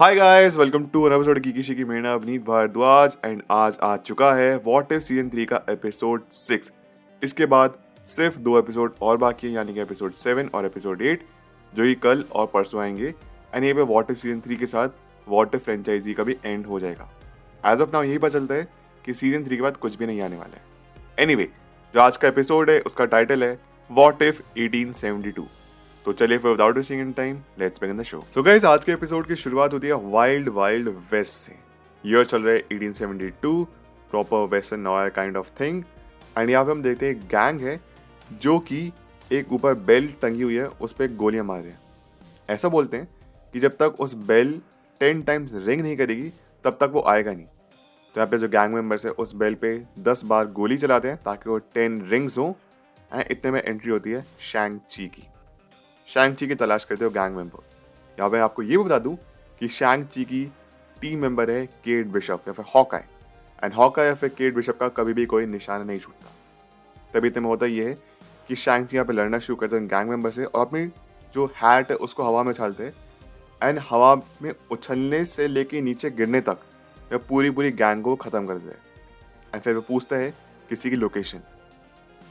Hi guys, welcome to another episode की किसी की मेरा अवनीत भारद्वाज एंड आज आ चुका है व्हाट इफ सीजन 3 का एपिसोड 6। इसके बाद सिर्फ 2 एपिसोड और बाकी हैं, यानी कि एपिसोड 7 और एपिसोड 8 जो कि कल और परसों आएंगे। एंड ये पे व्हाट इफ सीजन 3 के साथ व्हाट इफ फ्रेंचाइजी का भी एंड हो जाएगा। एज ऑफ नाउ यही पता चलता है कि सीजन 3 के बाद कुछ भी नहीं आने वाला है। एनीवे, जो आज का एपिसोड है उसका टाइटल है व्हाट इफ 1872। तो चलिए फिर without wasting any time let's begin the show. So guys, आज के एपिसोड की शुरुआत होती है वाइल्ड वाइल्ड वेस्ट से। ईयर चल रहा है 1872, proper western noir kind of thing. And यहाँ पे हम देखते हैं एक गैंग है जो कि एक ऊपर बेल टंगी हुई है, उस पर गोलियां मार रहे हैं। ऐसा बोलते हैं कि जब तक उस बेल 10 टाइम्स रिंग नहीं करेगी तब तक वो आएगा नहीं। तो यहाँ पे जो गैंग मेंबर्स है उस बेल पे 10 बार गोली चलाते हैं ताकि वो 10 रिंग्स हो। एंड इतने में एंट्री होती है शैंग ची की। शैंग ची की तलाश करते हो गैंग मेंबर। यहाँ पे आपको ये भी बता दूं कि शैंग ची की टीम मेंबर है केट बिशप या फिर हॉकाई। एंड हॉकाई या फिर केट बिशप का कभी भी कोई निशाना नहीं छूटता। तभी इतने में होता ये है कि शैंग ची यहाँ पे लड़ना शुरू करते हैं गैंग मेंबर से और अपनी जो हैट है उसको हवा में उछालते हैं। एंड हवा में उछलने से लेके नीचे गिरने तक वह पूरी पूरी गैंग को खत्म कर देते हैं। एंड फिर वो पूछता है किसी की लोकेशन।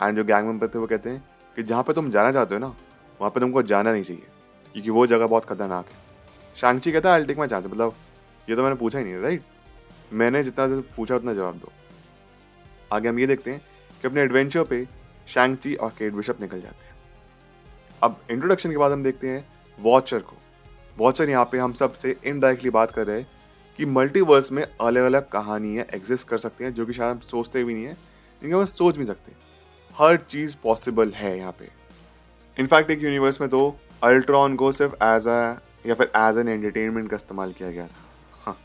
एंड जो गैंग मेंबर थे वो कहते हैं कि जहाँ पे तुम जाना चाहते हो ना वहाँ पे तुमको जाना नहीं चाहिए क्योंकि वो जगह बहुत खतरनाक है। शैंग-ची कहता है I will take my chance, मतलब ये तो मैंने पूछा ही नहीं, राइट? मैंने जितना पूछा उतना जवाब दो। आगे हम ये देखते हैं कि अपने एडवेंचर पे शैंग-ची और केट बिशप निकल जाते हैं। अब इंट्रोडक्शन के बाद हम देखते हैं वॉचर को। वॉचर यहाँ पे हम सब से इनडायरेक्टली बात कर रहे हैं कि मल्टीवर्स में अलग अलग कहानियाँ एग्जिस्ट कर सकती हैं जो कि शायद हम सोचते भी नहीं है, लेकिन हम सोच भी सकते हैं। हर चीज़ पॉसिबल है यहाँ पे। इनफैक्ट एक यूनिवर्स में तो अल्ट्रॉन को सिर्फ एज अ या फिर एज एन एंटरटेनमेंट का इस्तेमाल किया गया था। हाँ।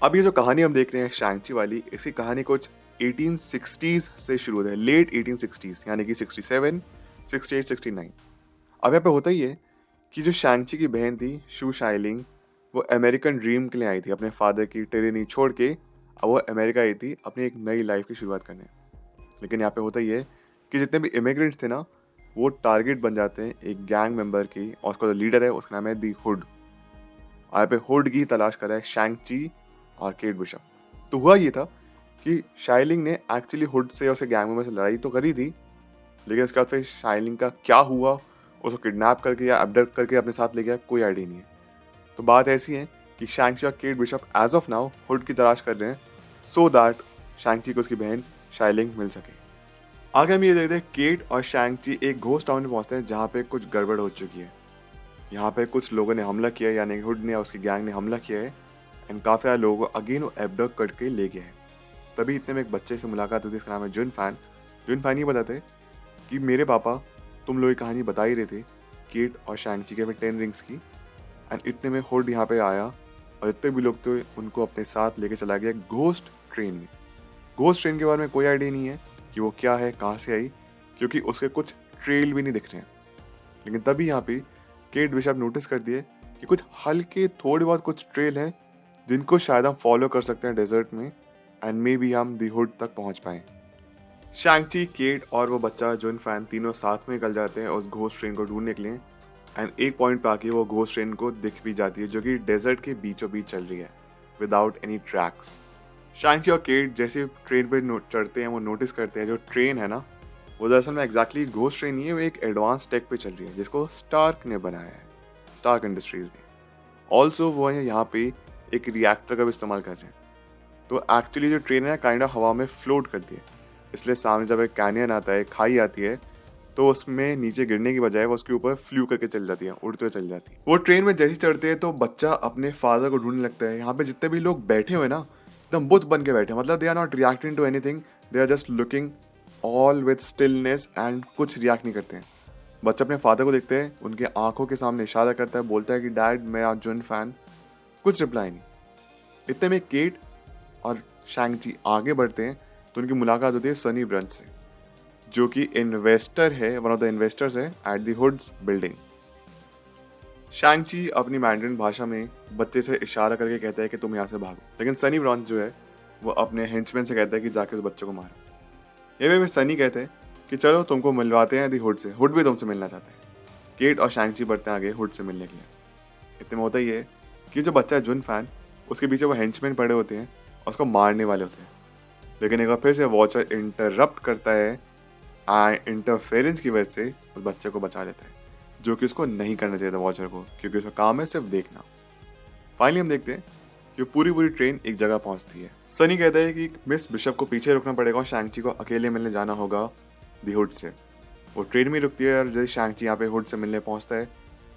अब ये जो कहानी हम देख रहे हैं शैंग-ची वाली, इसकी कहानी कुछ 1860s से शुरू होती है, लेट 1860s यानी कि 67, 68, 69। अब यहाँ पे होता ही है कि जो शैंग-ची की बहन थी शू शाइलिंग, वो अमेरिकन ड्रीम के लिए आई थी अपने फादर की टेरेनी छोड़ के। अब वो अमेरिका आई थी अपनी एक नई लाइफ की शुरुआत करने। लेकिन यहाँ पे होता ही है कि जितने भी इमिग्रेंट्स थे ना वो टारगेट बन जाते हैं एक गैंग मेंबर की, और उसका जो लीडर है उसका नाम है दी हुड। यहाँ पे हुड की तलाश कर रहा है शैंग-ची और केट बिशप। तो हुआ ये था कि शाइलिंग ने एक्चुअली हुड से और उसे गैंग मेंबर से लड़ाई तो करी थी, लेकिन उसके बाद फिर शाइलिंग का क्या हुआ, उसको किडनैप करके या अबडक्ट करके अपने साथ ले गया, कोई आइडिया नहीं है। तो बात ऐसी है कि शैंग-ची और Kate Bishop as of now Hood की तलाश कर रहे हैं सो दैट शैंग-ची को उसकी बहन शाइलिंग मिल सके। आगे हम ये देखते हैं केट और शैंग-ची एक घोस्ट टाउन में पहुंचते हैं जहाँ पे कुछ गड़बड़ हो चुकी है। यहाँ पे कुछ लोगों ने हमला किया है, यानी हुड ने और उसकी गैंग ने हमला किया है। एंड काफ़ी सारे लोगों को अगेन वो एबडक्ट करके ले गया है। तभी इतने में एक बच्चे से मुलाकात होती है, इसका नाम है जुन फैन। जुन फैन ये बताते कि मेरे पापा तुम लोग ये कहानी बता ही रहे थे केट और शैंग-ची के में 10 रिंग्स की। एंड इतने में हुड यहाँ पे आया और जितने भी लोग थे उनको अपने साथ लेके चला गया घोस्ट ट्रेन में। घोस्ट ट्रेन के बारे में कोई आइडिया नहीं है कि वो क्या है, कहाँ से आई, क्योंकि उसके कुछ ट्रेल भी नहीं दिख रहे हैं। लेकिन तभी यहाँ पे केट बिशप नोटिस कर दिए कि कुछ हल्के थोड़े बहुत कुछ ट्रेल हैं जिनको शायद हम फॉलो कर सकते हैं डेजर्ट में। एंड मे बी हम दी हुड तक पहुँच पाएँ। शैंग-ची, केट और वो बच्चा जुन फैन तीनों साथ में निकल जाते हैं उस घोस्ट ट्रेन को ढूंढने के लिए। एंड एक पॉइंट पे आके वो घोस्ट ट्रेन को दिख भी जाती है जो कि डेजर्ट के बीचों बीच चल रही है विदाउट एनी ट्रैक्स। शैंग-ची और केट जैसे ट्रेन पे चढ़ते हैं वो नोटिस करते हैं जो ट्रेन है ना वो दरअसल में एग्जैक्टली घोस्ट ट्रेन नहीं है, वो एक एडवांस टेक पे चल रही है जिसको स्टार्क ने बनाया है, स्टार्क इंडस्ट्रीज ने। ऑल्सो वो यहाँ पे एक रिएक्टर का भी इस्तेमाल कर रहे हैं। तो एक्चुअली जो ट्रेन है काइंड ऑफ हवा में फ्लोट करती है, इसलिए सामने जब एक कैनियन आता है, खाई आती है, तो उसमें नीचे गिरने की बजाय वो उसके ऊपर फ्लू करके चल जाती है, उड़ते हुए चल जाती है। वो ट्रेन में जैसे चढ़ते हैं तो बच्चा अपने फादर को ढूंढने लगता है। यहाँ पे जितने भी लोग बैठे हुए ना एकदम बुत बन के बैठे, मतलब they are not reacting to anything, they are just looking all with stillness and कुछ रिएक्ट नहीं करते हैं। बच्चा अपने फादर को देखते हैं, उनके आंखों के सामने इशारा करता है, बोलता है कि डैड मैं आज जुन फैन। कुछ रिप्लाई नहीं। इतने में केट और शैंग-ची आगे बढ़ते हैं तो उनकी मुलाकात होती है सनी ब्रंच से, जो कि इन्वेस्टर है, वन ऑफ द इन्वेस्टर्स है एट द हुड्स बिल्डिंग। शैंग-ची अपनी मैंड्रिन भाषा में बच्चे से इशारा करके कहता है कि तुम यहाँ से भागो, लेकिन सनी ब्रॉन्च जो है वो अपने हेंचमैन से कहता है कि जाके उस बच्चे को मारो। ये भी सनी कहते हैं कि चलो तुमको मिलवाते हैं दी हुड से, हुड भी तुमसे मिलना चाहता है। केट और शैंग-ची बढ़ते हैं आगे हुड से मिलने के लिए। इतने में होता ही है कि जो बच्चा है जुन फैन, उसके पीछे वो हेंचमैन पड़े होते हैं और उसको मारने वाले होते हैं। लेकिन एक बार फिर से वॉचर इंटरप्ट करता है एंड इंटरफेरेंस की वजह से उस बच्चे को बचा लेता है, जो कि उसको नहीं करना चाहिए था वॉचर को, क्योंकि उसका काम है सिर्फ देखना। फाइनली हम देखते हैं कि पूरी ट्रेन एक जगह पहुंचती है। सनी कहता है कि मिस बिशप को पीछे रुकना पड़ेगा और शैंग-ची को अकेले मिलने जाना होगा दी हुड से। वो ट्रेन में रुकती है और जैसे शैंग-ची यहाँ पे हुड से मिलने पहुंचता है,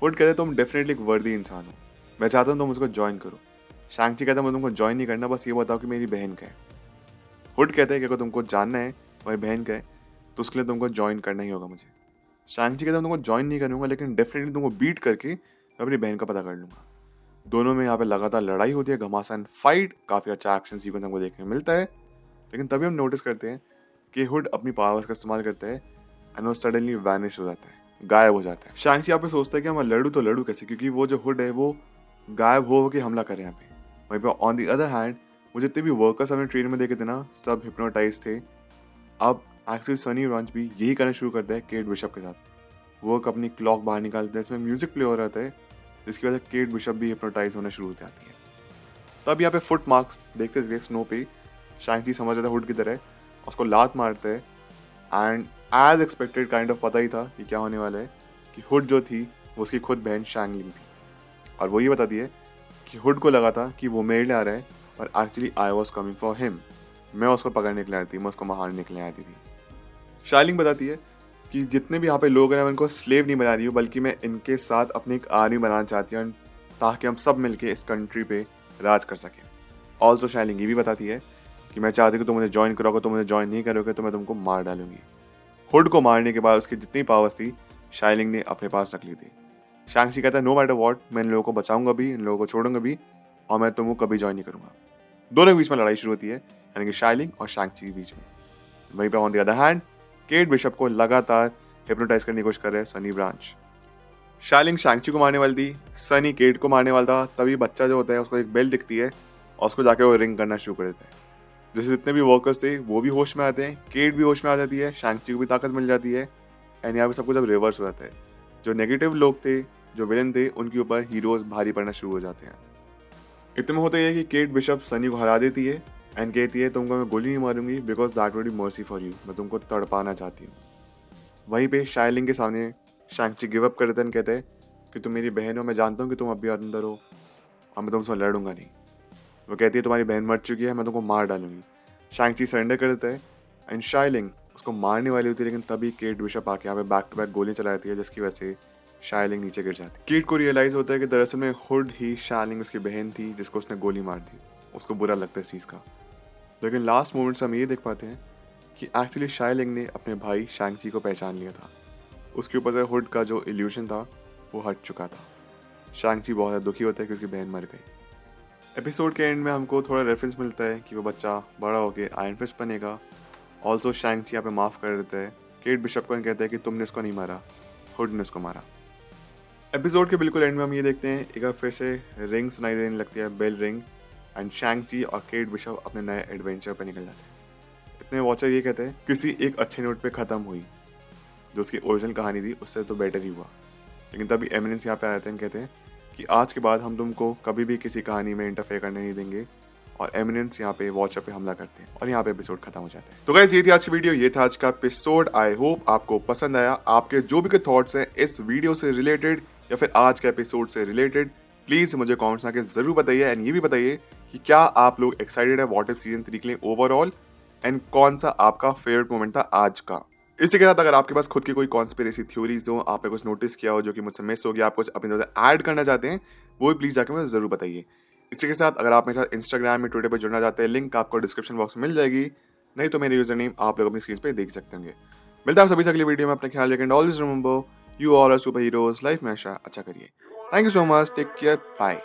हुड कहता है तुम डेफिनेटली एक वर्दी इंसान हो, मैं चाहता हूँ तुम उसको ज्वाइन करो। शैंग-ची कहता है मैं तुमको ज्वाइन नहीं करना, बस ये बताओ कि मेरी बहन का है। हुड कहता है कि अगर तुमको जानना है तुम्हारी बहन का है तो उसके लिए तुमको ज्वाइन करना ही होगा मुझे। शैंग-ची कहता है तुमको ज्वाइन नहीं करूँगा, लेकिन डेफिनेटली तुमको बीट करके मैं अपनी बहन का पता कर लूँगा। दोनों में यहाँ पे लगातार लड़ाई होती है, घमासान फाइट, काफ़ी अच्छा एक्शन सीक्वेंस हमको देखने को मिलता है। लेकिन तभी हम नोटिस करते हैं कि हुड अपनी पावर्स का इस्तेमाल करता है एंड वो सडनली वैनिश हो जाता है, गायब हो जाता है। शैंग-ची यहाँ पे सोचता है कि मैं लड़ूँ तो लड़ूँ कैसे, क्योंकि वो जो हुड है वो गायब हो के हमला करे यहाँ पे। वहीं पे ऑन दी अदर हैंड वो जितने भी वर्कर्स हमने ट्रेन में देखे थे ना, सब हिप्नोटाइज थे। अब एक्चुअली सनी ब्रांच भी यही करना शुरू करता है केट बिशप के साथ। वो अपनी क्लॉक बाहर निकालता है, इसमें म्यूजिक प्ले हो रहा है, जिसकी वजह से केट बिशप भी हिप्नोटाइज होना शुरू हो जाती है। तब यहाँ पे फुट मार्क्स देखते थे स्नो पे, शैंग-ची समझ रहा था हुड की तरह, उसको लात मारते हैं and as expected kind of पता ही था कि क्या होने वाला है, कि हुड जो थी वो उसकी खुद बहन शैंग-लिंग थी। और वो ये बताती है कि हुड को लगा था कि वो मेरे लिए आ रहा है, और actually I was coming for him, मैं उसको पकड़ने के लिए आई थी, मैं उसको मारने के लिए आई थी। शाइलिंग बताती है कि जितने भी यहाँ पे लोग हैं मैं इनको स्लेव नहीं बना रही हूँ, बल्कि मैं इनके साथ अपनी एक आर्मी बनाना चाहती हूँ ताकि हम सब मिलके इस कंट्री पे राज कर सकें। ऑल्सो शाइलिंग ये भी बताती है कि मैं चाहती हूँ कि तुम मुझे ज्वाइन करोगे, तुम मुझे ज्वाइन नहीं करोगे तो मैं तुमको मार डालूंगी। हुड को मारने के बाद उसकी जितनी पावर्स थी शाइलिंग ने अपने पास रख ली थी। शैंग-ची कहता है नो मैटर व्हाट, मैं इन लोगों को बचाऊंगा भी, इन लोगों को छोड़ूंगा भी, और मैं तुमको कभी ज्वाइन नहीं करूंगा। दोनों के बीच में लड़ाई शुरू होती है, यानी कि शाइलिंग और शैंग-ची के बीच में। वहीं पे on the other hand Kate Bishop को लगातार हिप्नोटाइज करने की कोशिश कर रहे हैं सनी ब्रांच। शाइलिंग शैंग-ची को मारने वाली थी, सनी केट को मारने वाला था, तभी बच्चा जो होता है उसको एक बेल दिखती है और उसको जाके वो रिंग करना शुरू कर देता है। जैसे जितने भी वर्कर्स थे वो भी होश में आते हैं, केट भी होश में आ जाती है, शैंग-ची को भी ताकत मिल जाती है एंड यहाँ पे सब कुछ अब रिवर्स हो जाता है। जो नेगेटिव लोग थे, जो विलन थे, उनके ऊपर हीरोज भारी पड़ना शुरू हो जाते हैं। इतने में होता है कि केट बिशप सनी को हरा देती है एंड कहती है तुमको मैं गोली नहीं मारूंगी because that would be mercy for you, मैं तुमको तड़पाना चाहती हूँ। वहीं पे शाइलिंग के सामने शैंग-ची गिव अप कर देता है, कहते हैं कि तुम मेरी बहन हो, मैं जानता हूँ कि तुम अभी अंदर हो और मैं तुमसे लड़ूंगा नहीं। वो कहती है तुम्हारी बहन मर चुकी है, मैं तुमको मार डालूंगी। शैंग-ची सरेंडर कर देता है एंड शाइलिंग उसको मारने वाली होती है, लेकिन तभी केट बिशप आके यहाँ पे बैक टू बैक गोली चला देती है, जिसकी वजह से शाइलिंग नीचे गिर जाती है। केट को रियलाइज होता है कि दरअसल में हुड ही शाइलिंग उसकी बहन थी जिसको उसने गोली मार दी। उसको बुरा लगता है इस चीज़ का, लेकिन लास्ट मोमेंट से हम ये देख पाते हैं कि एक्चुअली शाइलिंग ने अपने भाई शैंग-ची को पहचान लिया था। उसके ऊपर से हुड का जो इल्यूशन था वो हट चुका था। शैंग-ची बहुत ज़्यादा दुखी होता है कि उसकी बहन मर गई। एपिसोड के एंड में हमको थोड़ा रेफरेंस मिलता है कि वो बच्चा बड़ा होकर आयरन फिस्ट बनेगा। ऑल्सो शैंग-ची यहाँ पे माफ़ कर देता है, केट बिशप को कहता है कि तुमने उसको नहीं मारा, हुड ने उसको मारा। एपिसोड के बिल्कुल एंड में हम ये देखते हैं एक बार फिर से रिंग सुनाई देने लगती है, बेल रिंग, एंड शैंग-ची और केट बिशप अपने नए एडवेंचर पर निकल जाते हैं। इतने वॉचर ये कहते हैं किसी एक अच्छे नोट पे ख़त्म हुई, जो उसकी ओरिजिनल कहानी थी उससे तो बेटर ही हुआ। लेकिन तभी एमिनेंस यहाँ पे आ जाते हैं, कहते हैं कि आज के बाद हम तुमको कभी भी किसी कहानी में इंटरफेयर करने नहीं देंगे, और एमिनेंस यहाँ पे वॉचर पे हमला करते हैं और यहाँ पे एपिसोड खत्म हो जाता है। तो गाइस ये थी आज की वीडियो, ये था आज का एपिसोड। आई होप आपको पसंद आया। आपके जो भी थॉट्स हैं इस वीडियो से रिलेटेड या फिर आज के एपिसोड से रिलेटेड, प्लीज मुझे कमेंट्स में आके जरूर बताइए एंड ये भी बताइए कि क्या आप लोग एक्साइटेड है व्हाट इफ सीजन 3 के लिए ओवरऑल, एंड कौन सा आपका फेवरेट मोमेंट था आज का। इसी के साथ अगर आपके पास खुद की कोई कॉन्स्पिरेसी थ्योरीज हो, आपने कुछ नोटिस किया हो जो कि मुझसे मिस हो गया, आप कुछ अपनी तरफ से ऐड करना चाहते हैं, वो भी प्लीज जाकर मुझे जरूर बताइए। इसी के साथ अगर आप मेरे साथ इंस्टाग्राम में ट्विटर पर जुड़ना चाहते हैं, लिंक आपको डिस्क्रिप्शन बॉक्स में मिल जाएगी, नहीं तो मेरे यूजर नेम आप लोग अपनी स्क्रीन पे देख सकते होंगे। मिलता है आप सभी से अगली वीडियो में, अपने ख्याल रखें, always remember you all are super heroes, life में अच्छा करिए। Thank you so much, take care, bye.